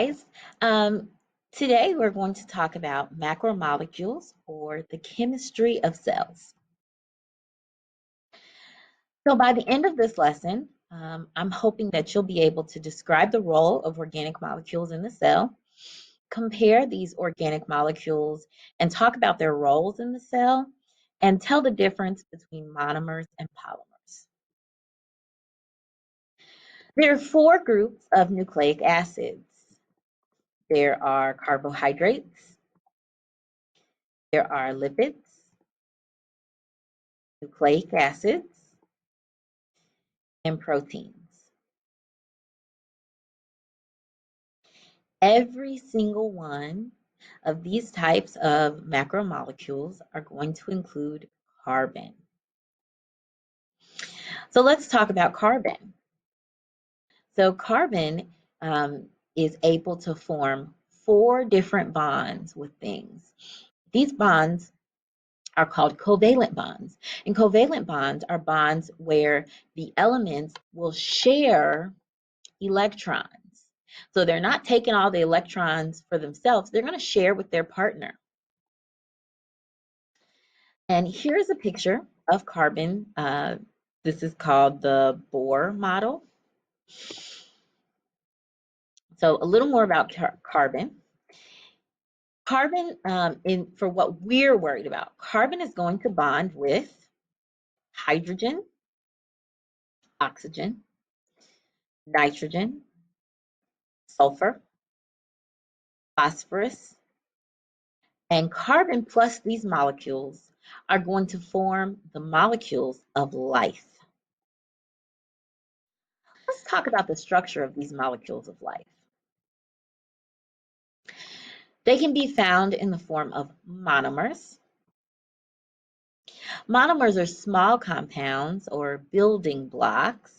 guys. Um, Today we're going to talk about macromolecules or the chemistry of cells. So by the end of this lesson, I'm hoping that you'll be able to describe the role of organic molecules in the cell, compare these organic molecules and talk about their roles in the cell, and tell the difference between monomers and polymers. There are four groups of nucleic acids. There are carbohydrates, there are lipids, nucleic acids, and proteins. Every single one of these types of macromolecules are going to include carbon. So let's talk about carbon. So carbon is able to form four different bonds with things. These bonds are called covalent bonds. And covalent bonds are bonds where the elements will share electrons. So they're not taking all the electrons for themselves, they're going to share with their partner. And here's a picture of carbon. This is called the Bohr model. So a little more about carbon. Carbon, for what we're worried about, carbon is going to bond with hydrogen, oxygen, nitrogen, sulfur, phosphorus, and carbon plus these molecules are going to form the molecules of life. Let's talk about the structure of these molecules of life. They can be found in the form of monomers. Monomers are small compounds or building blocks,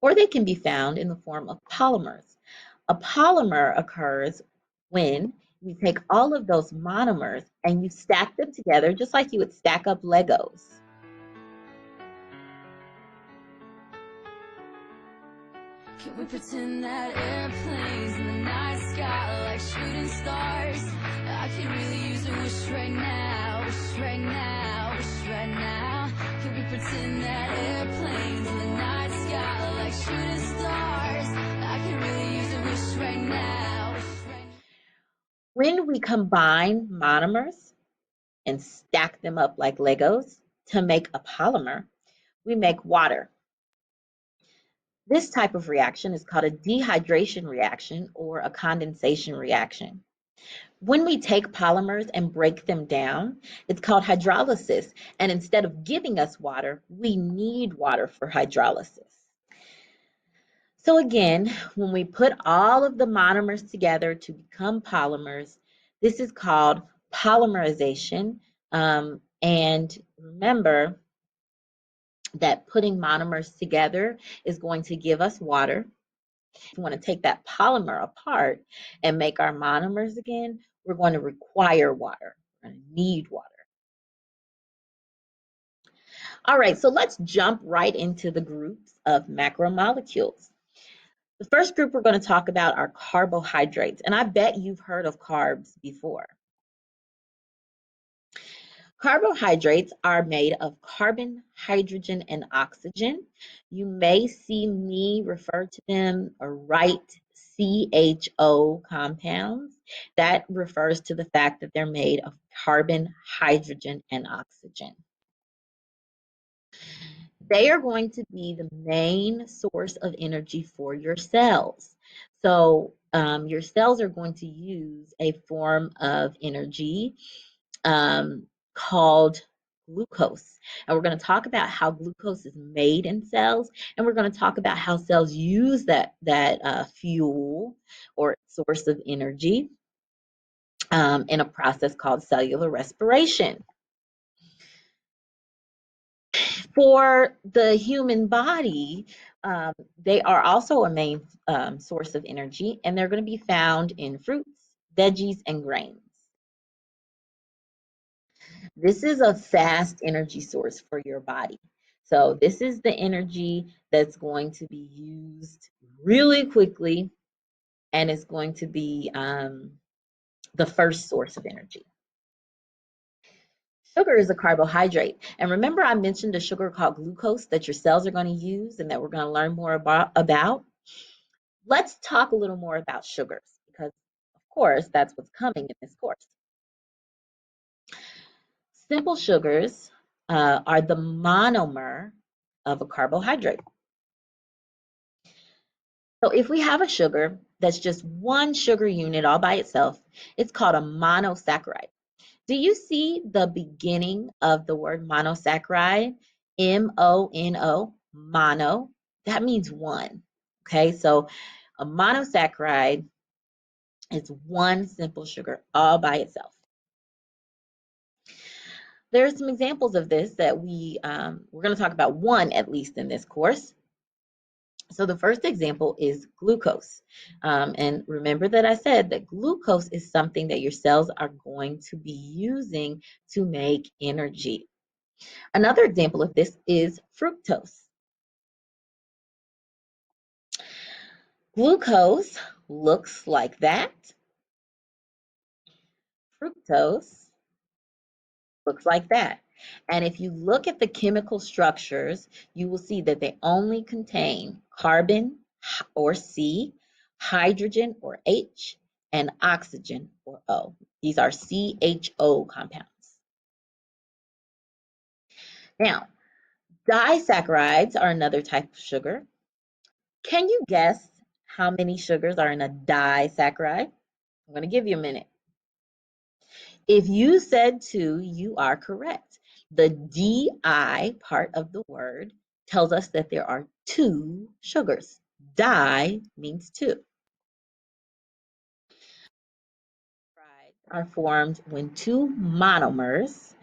or they can be found in the form of polymers. A polymer occurs when you take all of those monomers and you stack them together just like you would stack up Legos. Can we pretend that airplanes in the night sky like shooting stars? I could really use a wish right now, wish right now, wish right now. Can we pretend that airplanes in the night sky like shooting stars? I could really use a wish right now, wish right now. When we combine monomers and stack them up like Legos to make a polymer, we make water. This type of reaction is called a dehydration reaction or a condensation reaction. When we take polymers and break them down, it's called hydrolysis. And instead of giving us water, we need water for hydrolysis. So again, when we put all of the monomers together to become polymers, this is called polymerization. And remember that putting monomers together is going to give us water. If we want to take that polymer apart and make our monomers again, we're going to require water. We're going to need water. All right, so let's jump right into the groups of macromolecules. The first group we're going to talk about are carbohydrates, and I bet you've heard of carbs before. Carbohydrates are made of carbon, hydrogen, and oxygen. You may see me refer to them or write CHO compounds. That refers to the fact that they're made of carbon, hydrogen, and oxygen. They are going to be the main source of energy for your cells. So your cells are going to use a form of energy called glucose. And we're going to talk about how glucose is made in cells, and we're going to talk about how cells use that fuel or source of energy in a process called cellular respiration. For the human body, they are also a main source of energy, and they're going to be found in fruits, veggies, and grains. This is a fast energy source for your body. So this is the energy that's going to be used really quickly and it's going to be the first source of energy. Sugar is a carbohydrate. And remember I mentioned a sugar called glucose that your cells are going to use and that we're going to learn more about? Let's talk a little more about sugars because, of course, that's what's coming in this course. Simple sugars are the monomer of a carbohydrate. So if we have a sugar that's just one sugar unit all by itself, it's called a monosaccharide. Do you see the beginning of the word monosaccharide? M-O-N-O, mono. That means one. Okay, so a monosaccharide is one simple sugar all by itself. There are some examples of this that we're going to talk about one at least in this course. So the first example is glucose. And remember that I said that glucose is something that your cells are going to be using to make energy. Another example of this is fructose. Glucose looks like that. Fructose looks like that. And if you look at the chemical structures, you will see that they only contain carbon or C, hydrogen or H, and oxygen or O. These are CHO compounds. Now, disaccharides are another type of sugar. Can you guess how many sugars are in a disaccharide? I'm going to give you a minute. If you said two, you are correct. The DI part of the word tells us that there are two sugars. Di means two. Are formed when two monomers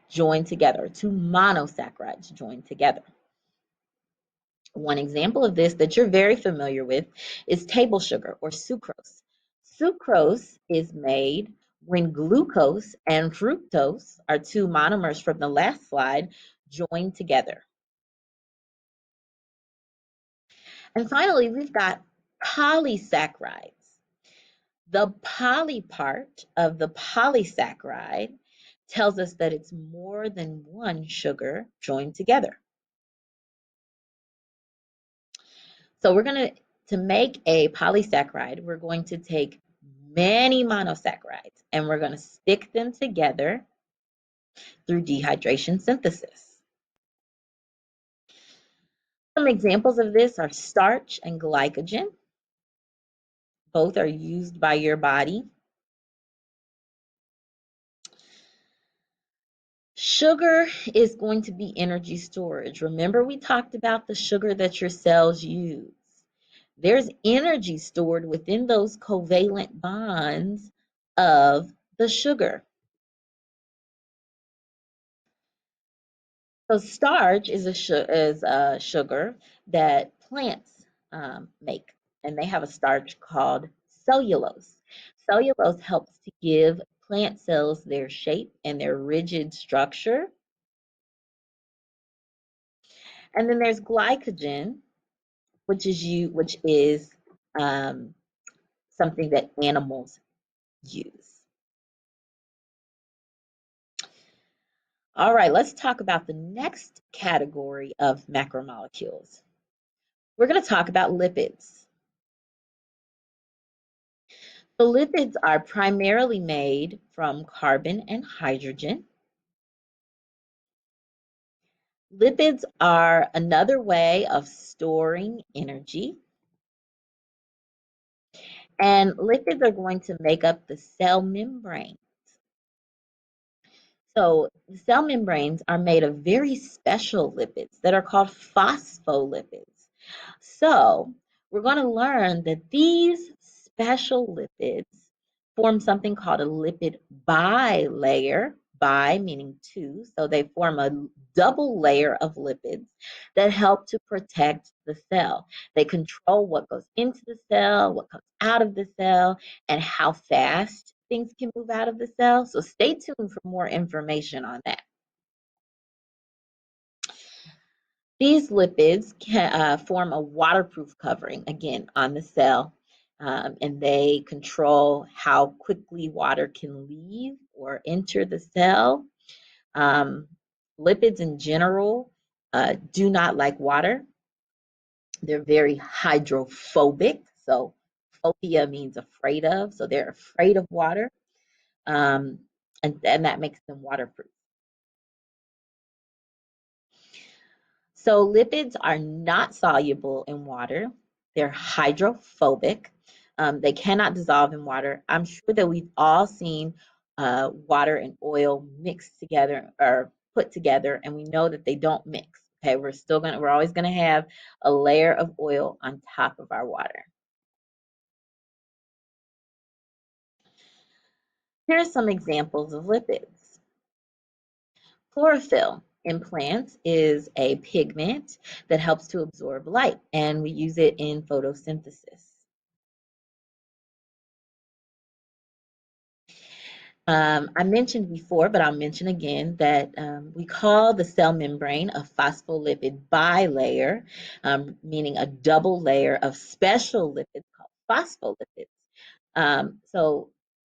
join together, two monosaccharides join together. One example of this that you're very familiar with is table sugar or sucrose. Sucrose is made when glucose and fructose, are two monomers from the last slide, join together. And finally, we've got polysaccharides. The poly part of the polysaccharide tells us that it's more than one sugar joined together. So we're going to make a polysaccharide, we're going to take many monosaccharides and we're going to stick them together through dehydration synthesis. Some examples of this are starch and glycogen. Both are used by your body. Sugar is going to be energy storage. Remember we talked about the sugar that your cells use. There's energy stored within those covalent bonds of the sugar. So starch is a sugar that plants make, and they have a starch called cellulose. Cellulose helps to give plant cells their shape and their rigid structure. And then there's glycogen, which is something that animals use. All right, let's talk about the next category of macromolecules. We're going to talk about lipids. The lipids are primarily made from carbon and hydrogen. Lipids are another way of storing energy. And lipids are going to make up the cell membrane. So the cell membranes are made of very special lipids that are called phospholipids. So we're going to learn that these special lipids form something called a lipid bilayer, bi meaning two, so they form a double layer of lipids that help to protect the cell. They control what goes into the cell, what comes out of the cell, and how fast things can move out of the cell. So stay tuned for more information on that. These lipids can form a waterproof covering, again, on the cell. and they control how quickly water can leave or enter the cell. Lipids in general do not like water. They're very hydrophobic. So phobia means afraid of. So they're afraid of water. Um, and that makes them waterproof. So lipids are not soluble in water. They're hydrophobic. They cannot dissolve in water. I'm sure that we've all seen water and oil mixed together or put together, and we know that they don't mix. Okay, we're always gonna have a layer of oil on top of our water. Here are some examples of lipids. Chlorophyll in plants is a pigment that helps to absorb light, and we use it in photosynthesis. I mentioned before, but I'll mention again that we call the cell membrane a phospholipid bilayer, meaning a double layer of special lipids called phospholipids. So,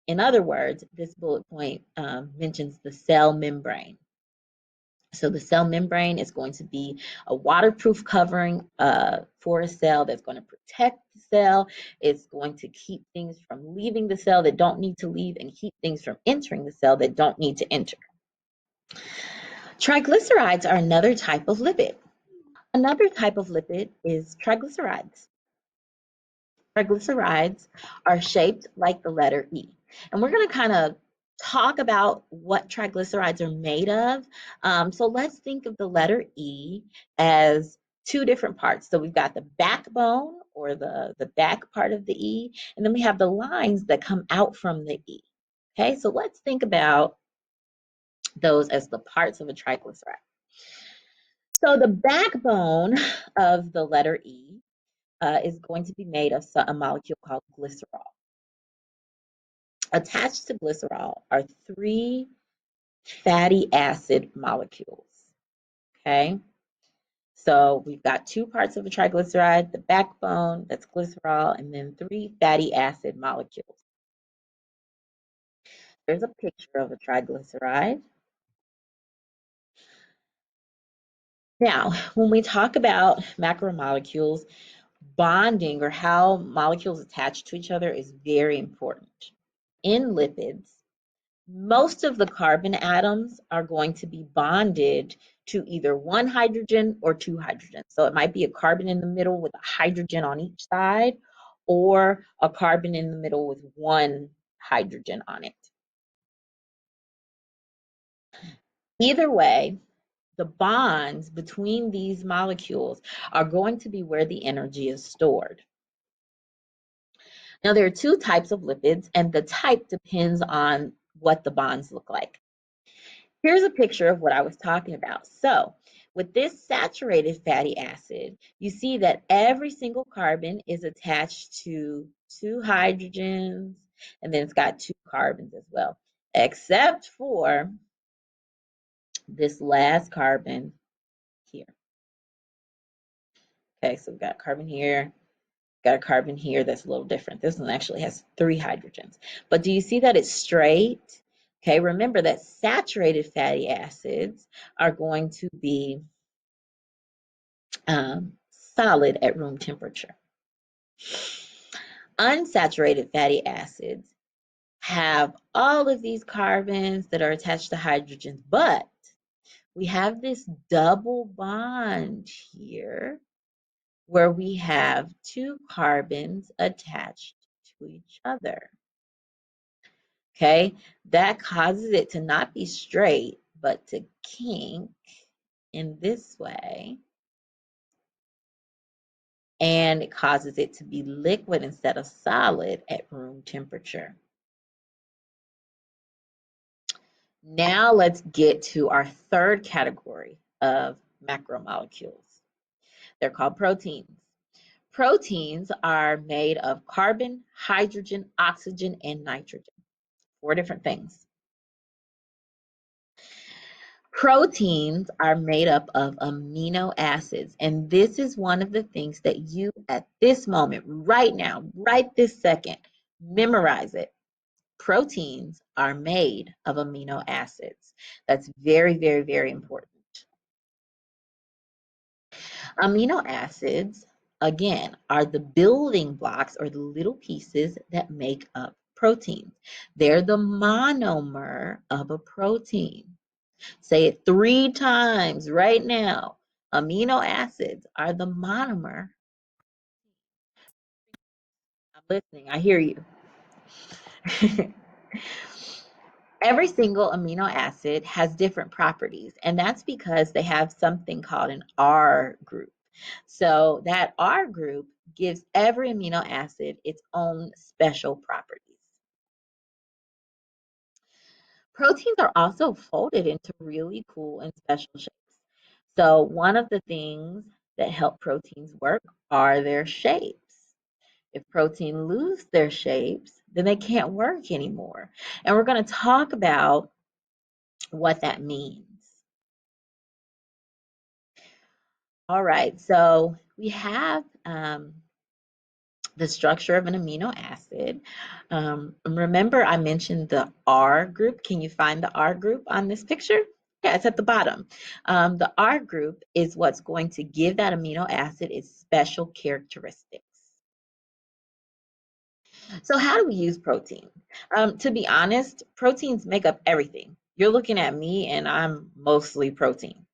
in other words, this bullet point mentions the cell membrane. So the cell membrane is going to be a waterproof covering for a cell that's going to protect the cell. It's going to keep things from leaving the cell that don't need to leave and keep things from entering the cell that don't need to enter. Triglycerides are another type of lipid. Another type of lipid is triglycerides. Triglycerides are shaped like the letter E. And we're going to kind of talk about what triglycerides are made of. So let's think of the letter E as two different parts. So we've got the backbone or the back part of the E, and then we have the lines that come out from the E. Okay, so let's think about those as the parts of a triglyceride. So the backbone of the letter E is going to be made of a molecule called glycerol. Attached to glycerol are three fatty acid molecules. Okay, so we've got two parts of a triglyceride, the backbone, that's glycerol, and then three fatty acid molecules. There's a picture of a triglyceride. Now, when we talk about macromolecules, bonding or how molecules attach to each other is very important. In lipids, most of the carbon atoms are going to be bonded to either one hydrogen or two hydrogens. So it might be a carbon in the middle with a hydrogen on each side, or a carbon in the middle with one hydrogen on it. Either way, the bonds between these molecules are going to be where the energy is stored. Now, there are two types of lipids, and the type depends on what the bonds look like. Here's a picture of what I was talking about. So with this saturated fatty acid, you see that every single carbon is attached to two hydrogens, and then it's got two carbons as well, except for this last carbon here. Okay, so we've got carbon here, got a carbon here that's a little different. This one actually has three hydrogens. But do you see that it's straight? Okay, remember that saturated fatty acids are going to be solid at room temperature. Unsaturated fatty acids have all of these carbons that are attached to hydrogens, but we have this double bond here where we have two carbons attached to each other. Okay, that causes it to not be straight, but to kink in this way. And it causes it to be liquid instead of solid at room temperature. Now let's get to our third category of macromolecules. They're called proteins. Proteins are made of carbon, hydrogen, oxygen, and nitrogen. Four different things. Proteins are made up of amino acids, and this is one of the things that you, at this moment, right now, right this second, memorize it. Proteins are made of amino acids. That's very, very, very important. Amino acids, again, are the building blocks or the little pieces that make up proteins. They're the monomer of a protein. Say it 3 times right now. Amino acids are the monomer. I'm listening. I hear you. Every single amino acid has different properties, and that's because they have something called an R group. So that R group gives every amino acid its own special properties. Proteins are also folded into really cool and special shapes. So one of the things that help proteins work are their shapes. If proteins lose their shapes, then they can't work anymore. And we're going to talk about what that means. All right, so we have the structure of an amino acid. Remember I mentioned the R group. Can you find the R group on this picture? Yeah, it's at the bottom. The R group is what's going to give that amino acid its special characteristics. So how do we use protein? To be honest, proteins make up everything. You're looking at me and I'm mostly protein.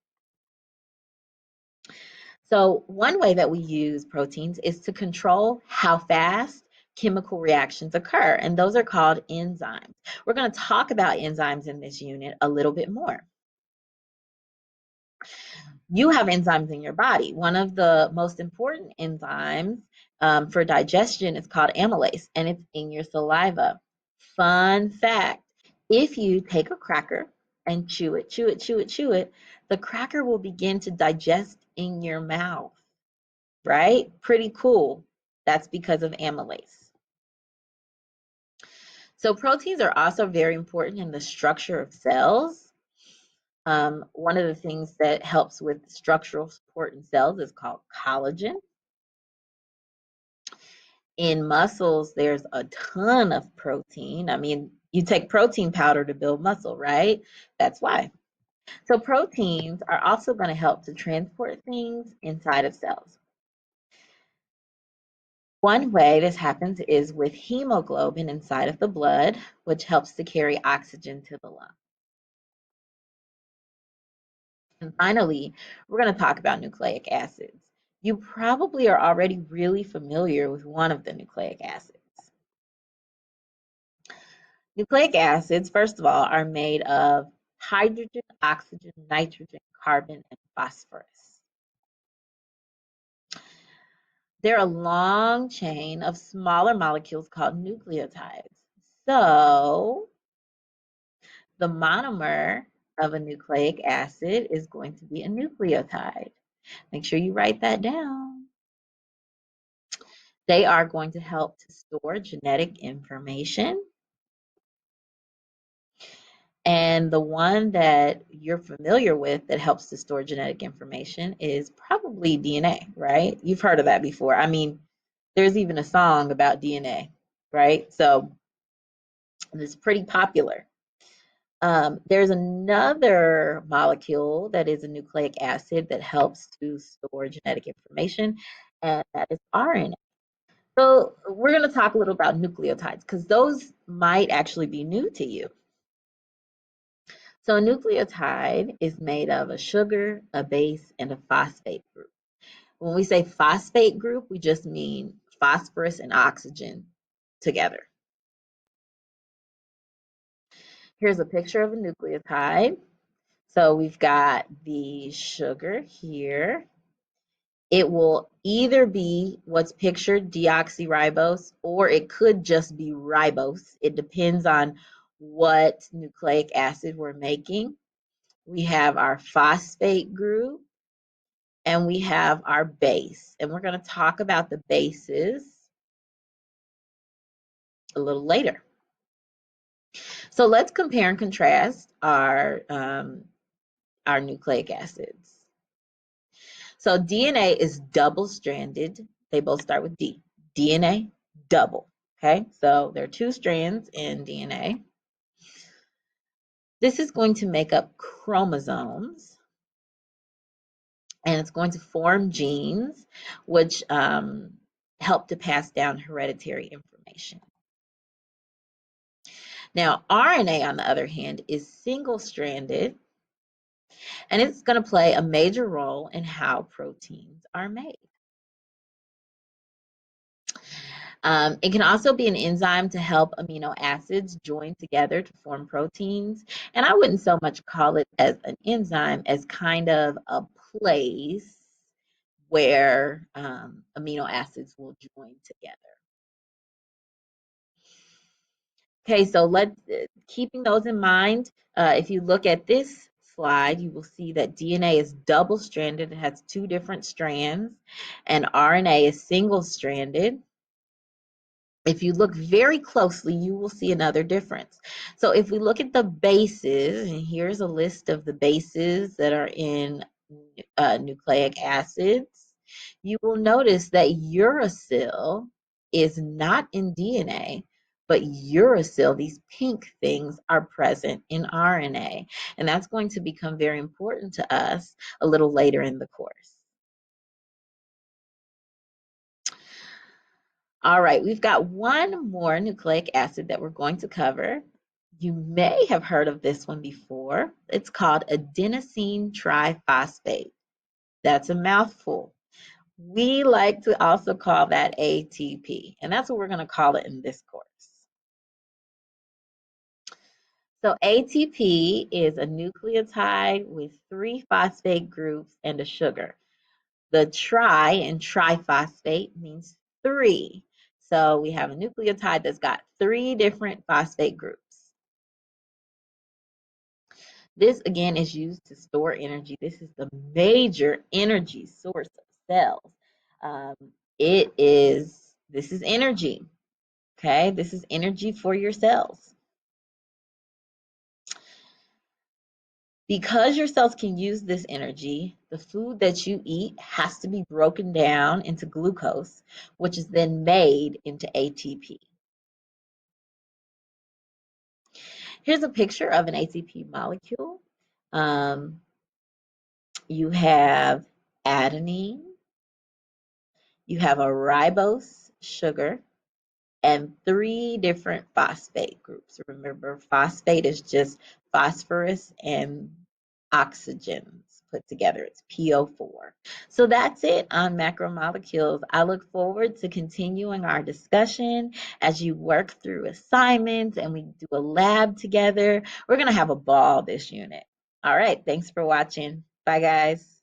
So one way that we use proteins is to control how fast chemical reactions occur, and those are called enzymes. We're going to talk about enzymes in this unit a little bit more. You have enzymes in your body. One of the most important enzymes for digestion is called amylase, and it's in your saliva. Fun fact, if you take a cracker and chew it, chew it, chew it, chew it, the cracker will begin to digest in your mouth. Right? Pretty cool. That's because of amylase. So proteins are also very important in the structure of cells. One of the things that helps with structural support in cells is called collagen. In muscles, there's a ton of protein. I mean, you take protein powder to build muscle, right? That's why. So proteins are also going to help to transport things inside of cells. One way this happens is with hemoglobin inside of the blood, which helps to carry oxygen to the lung. And finally, we're going to talk about nucleic acids. You probably are already really familiar with one of the nucleic acids. Nucleic acids, first of all, are made of hydrogen, oxygen, nitrogen, carbon, and phosphorus. They're a long chain of smaller molecules called nucleotides. So the monomer of a nucleic acid is going to be a nucleotide. Make sure you write that down. They are going to help to store genetic information. And the one that you're familiar with that helps to store genetic information is probably DNA, right? You've heard of that before. I mean, there's even a song about DNA, right? So it's pretty popular. There's another molecule that is a nucleic acid that helps to store genetic information, and that is RNA. So we're going to talk a little about nucleotides because those might actually be new to you. So a nucleotide is made of a sugar, a base, and a phosphate group. When we say phosphate group, we just mean phosphorus and oxygen together. Here's a picture of a nucleotide. So we've got the sugar here. It will either be what's pictured, deoxyribose, or it could just be ribose. It depends on what nucleic acid we're making. We have our phosphate group, and we have our base. And we're going to talk about the bases a little later. So let's compare and contrast our our nucleic acids. So DNA is double-stranded. They both start with D. DNA, double. Okay, so there are 2 strands in DNA. This is going to make up chromosomes, and it's going to form genes, which help to pass down hereditary information. Now, RNA, on the other hand, is single-stranded, and it's going to play a major role in how proteins are made. It can also be an enzyme to help amino acids join together to form proteins. And I wouldn't so much call it as an enzyme as kind of a place where amino acids will join together. Okay, so keeping those in mind, if you look at this slide, you will see that DNA is double-stranded. It has 2 different strands, and RNA is single-stranded. If you look very closely, you will see another difference. So if we look at the bases, and here's a list of the bases that are in nucleic acids, you will notice that uracil is not in DNA, but uracil, these pink things, are present in RNA. And that's going to become very important to us a little later in the course. All right, we've got one more nucleic acid that we're going to cover. You may have heard of this one before. It's called adenosine triphosphate. That's a mouthful. We like to also call that ATP, and that's what we're going to call it in this course. So ATP is a nucleotide with 3 phosphate groups and a sugar. The tri in triphosphate means 3. So we have a nucleotide that's got 3 different phosphate groups. This again is used to store energy. This is the major energy source of cells. This is energy. Okay, this is energy for your cells. Because your cells can use this energy, the food that you eat has to be broken down into glucose, which is then made into ATP. Here's a picture of an ATP molecule. You have adenine, you have a ribose sugar, and 3 different phosphate groups. Remember, phosphate is just phosphorus and oxygens put together. It's PO4. So that's it on macromolecules. I look forward to continuing our discussion as you work through assignments and we do a lab together. We're going to have a ball this unit. All right. Thanks for watching. Bye, guys.